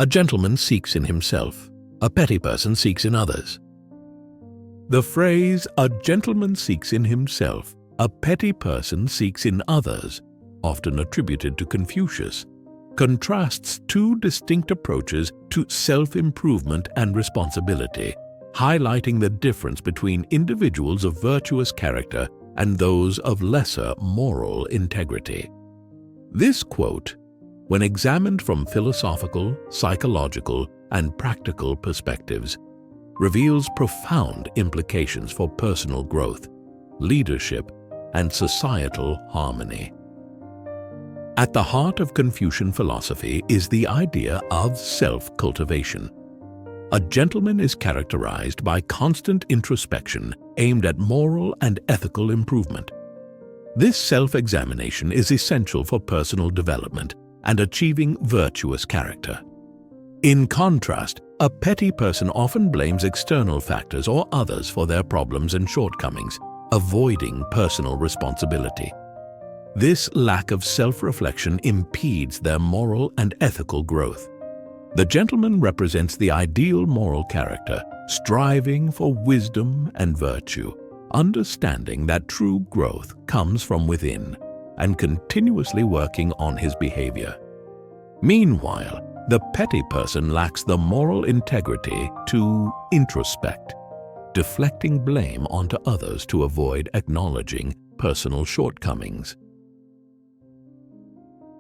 A gentleman seeks in himself, a petty person seeks in others. The phrase, "a gentleman seeks in himself, a petty person seeks in others," often attributed to Confucius, contrasts two distinct approaches to self-improvement and responsibility, highlighting the difference between individuals of virtuous character and those of lesser moral integrity. This quote, when examined from philosophical, psychological, and practical perspectives, reveals profound implications for personal growth, leadership, and societal harmony. At the heart of Confucian philosophy is the idea of self-cultivation. A gentleman is characterized by constant introspection aimed at moral and ethical improvement. This self-examination is essential for personal development and achieving virtuous character. In contrast, a petty person often blames external factors or others for their problems and shortcomings, avoiding personal responsibility. This lack of self-reflection impedes their moral and ethical growth. The gentleman represents the ideal moral character, striving for wisdom and virtue, understanding that true growth comes from within, and continuously working on his behavior. Meanwhile, the petty person lacks the moral integrity to introspect, deflecting blame onto others to avoid acknowledging personal shortcomings.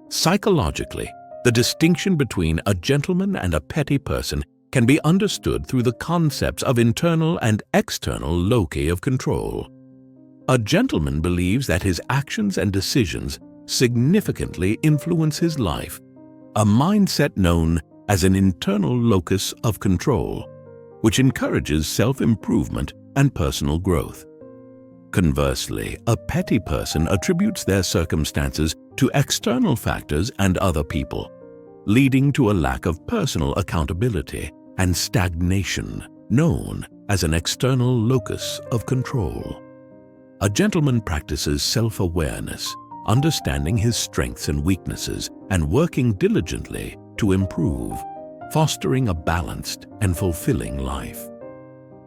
Psychologically, the distinction between a gentleman and a petty person can be understood through the concepts of internal and external locus of control. A gentleman believes that his actions and decisions significantly influence his life, a mindset known as an internal locus of control, which encourages self-improvement and personal growth. Conversely, a petty person attributes their circumstances to external factors and other people, leading to a lack of personal accountability and stagnation, known as an external locus of control. A gentleman practices self-awareness, understanding his strengths and weaknesses, and working diligently to improve, fostering a balanced and fulfilling life.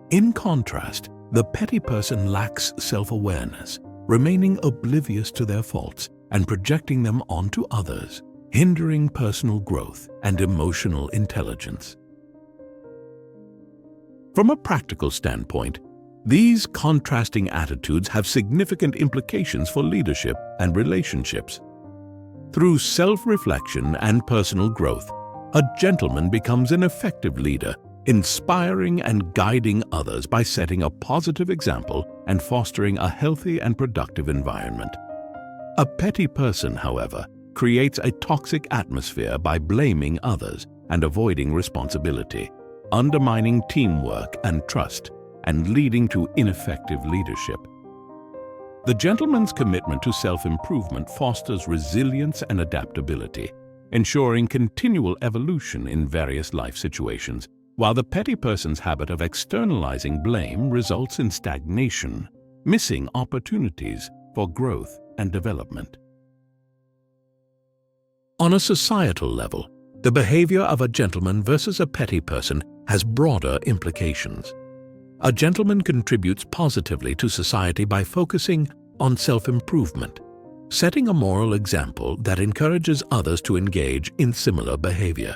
In contrast, the petty person lacks self-awareness, remaining oblivious to their faults and projecting them onto others, hindering personal growth and emotional intelligence. From a practical standpoint, these contrasting attitudes have significant implications for leadership and relationships. Through self-reflection and personal growth, a gentleman becomes an effective leader, inspiring and guiding others by setting a positive example and fostering a healthy and productive environment. A petty person, however, creates a toxic atmosphere by blaming others and avoiding responsibility, undermining teamwork and trust, and leading to ineffective leadership. The gentleman's commitment to self-improvement fosters resilience and adaptability, ensuring continual evolution in various life situations, while the petty person's habit of externalizing blame results in stagnation, missing opportunities for growth and development. On a societal level, the behavior of a gentleman versus a petty person has broader implications. A gentleman contributes positively to society by focusing on self-improvement, setting a moral example that encourages others to engage in similar behavior.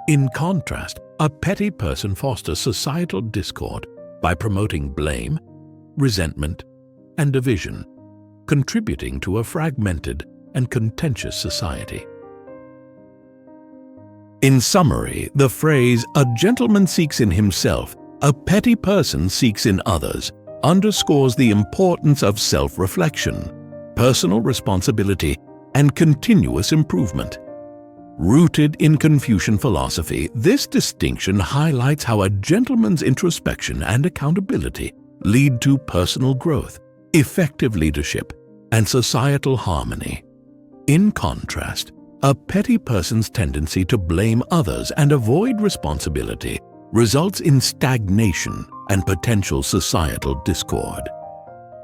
In contrast, a petty person fosters societal discord by promoting blame, resentment, and division, contributing to a fragmented and contentious society. In summary, the phrase, "a gentleman seeks in himself, a petty person seeks in others," underscores the importance of self-reflection, personal responsibility, and continuous improvement. Rooted in Confucian philosophy, this distinction highlights how a gentleman's introspection and accountability lead to personal growth, effective leadership, and societal harmony. In contrast, a petty person's tendency to blame others and avoid responsibility results in stagnation and potential societal discord.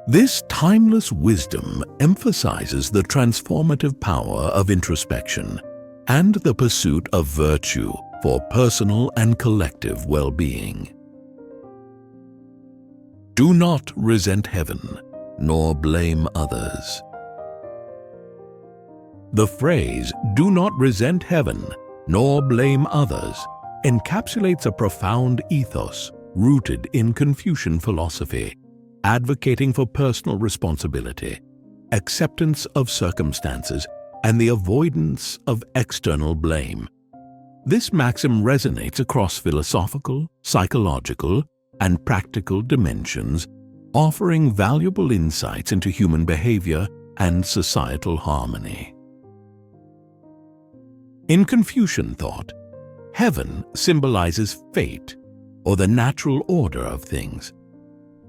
This timeless wisdom emphasizes the transformative power of introspection and the pursuit of virtue for personal and collective well-being. Do not resent heaven, nor blame others. The phrase, "do not resent heaven, nor blame others," encapsulates a profound ethos rooted in Confucian philosophy, advocating for personal responsibility, acceptance of circumstances, and the avoidance of external blame. This maxim resonates across philosophical, psychological, and practical dimensions, offering valuable insights into human behavior and societal harmony. In Confucian thought, heaven symbolizes fate, or the natural order of things.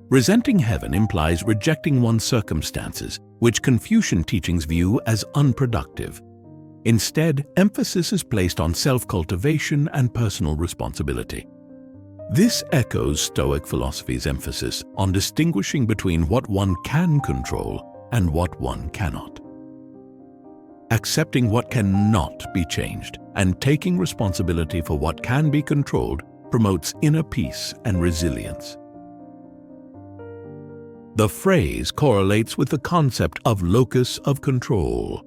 Resenting heaven implies rejecting one's circumstances, which Confucian teachings view as unproductive. Instead, emphasis is placed on self-cultivation and personal responsibility. This echoes Stoic philosophy's emphasis on distinguishing between what one can control and what one cannot. Accepting what cannot be changed and taking responsibility for what can be controlled promotes inner peace and resilience. The phrase correlates with the concept of locus of control.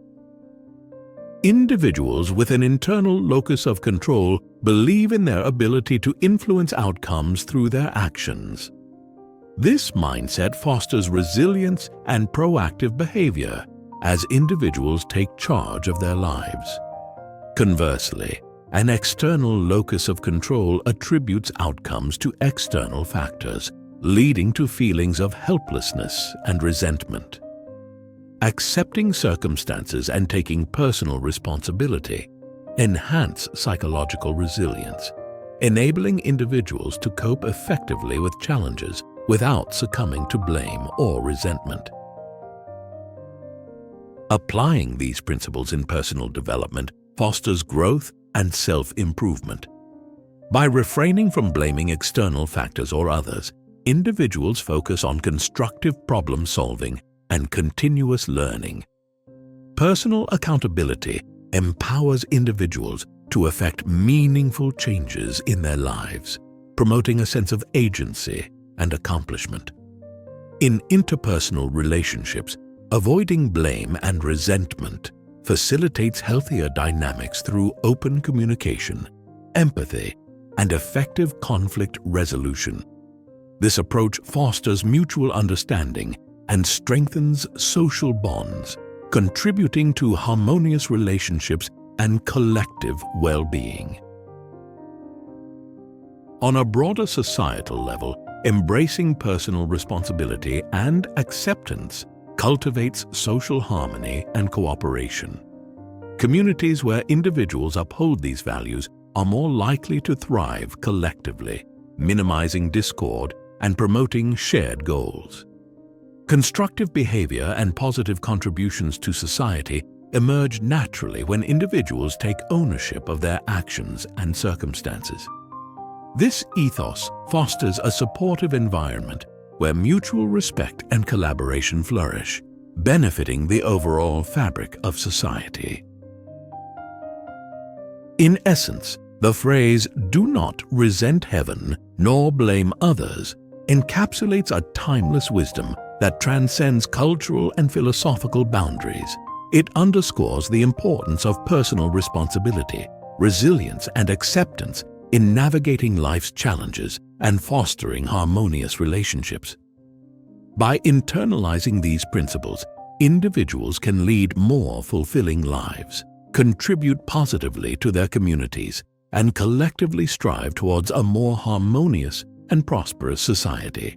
Individuals with an internal locus of control believe in their ability to influence outcomes through their actions. This mindset fosters resilience and proactive behavior as individuals take charge of their lives. Conversely, an external locus of control attributes outcomes to external factors, leading to feelings of helplessness and resentment. Accepting circumstances and taking personal responsibility enhance psychological resilience, enabling individuals to cope effectively with challenges without succumbing to blame or resentment. Applying these principles in personal development fosters growth and self-improvement. By refraining from blaming external factors or others, individuals focus on constructive problem-solving and continuous learning. Personal accountability empowers individuals to effect meaningful changes in their lives, promoting a sense of agency and accomplishment. In interpersonal relationships, avoiding blame and resentment facilitates healthier dynamics through open communication, empathy, and effective conflict resolution. This approach fosters mutual understanding and strengthens social bonds, contributing to harmonious relationships and collective well-being. On a broader societal level, embracing personal responsibility and acceptance cultivates social harmony and cooperation. Communities where individuals uphold these values are more likely to thrive collectively, minimizing discord and promoting shared goals. Constructive behavior and positive contributions to society emerge naturally when individuals take ownership of their actions and circumstances. This ethos fosters a supportive environment where mutual respect and collaboration flourish, benefiting the overall fabric of society. In essence, the phrase, "do not resent heaven nor blame others," encapsulates a timeless wisdom that transcends cultural and philosophical boundaries. It underscores the importance of personal responsibility, resilience, and acceptance in navigating life's challenges and fostering harmonious relationships. By internalizing these principles, individuals can lead more fulfilling lives, contribute positively to their communities, and collectively strive towards a more harmonious and prosperous society.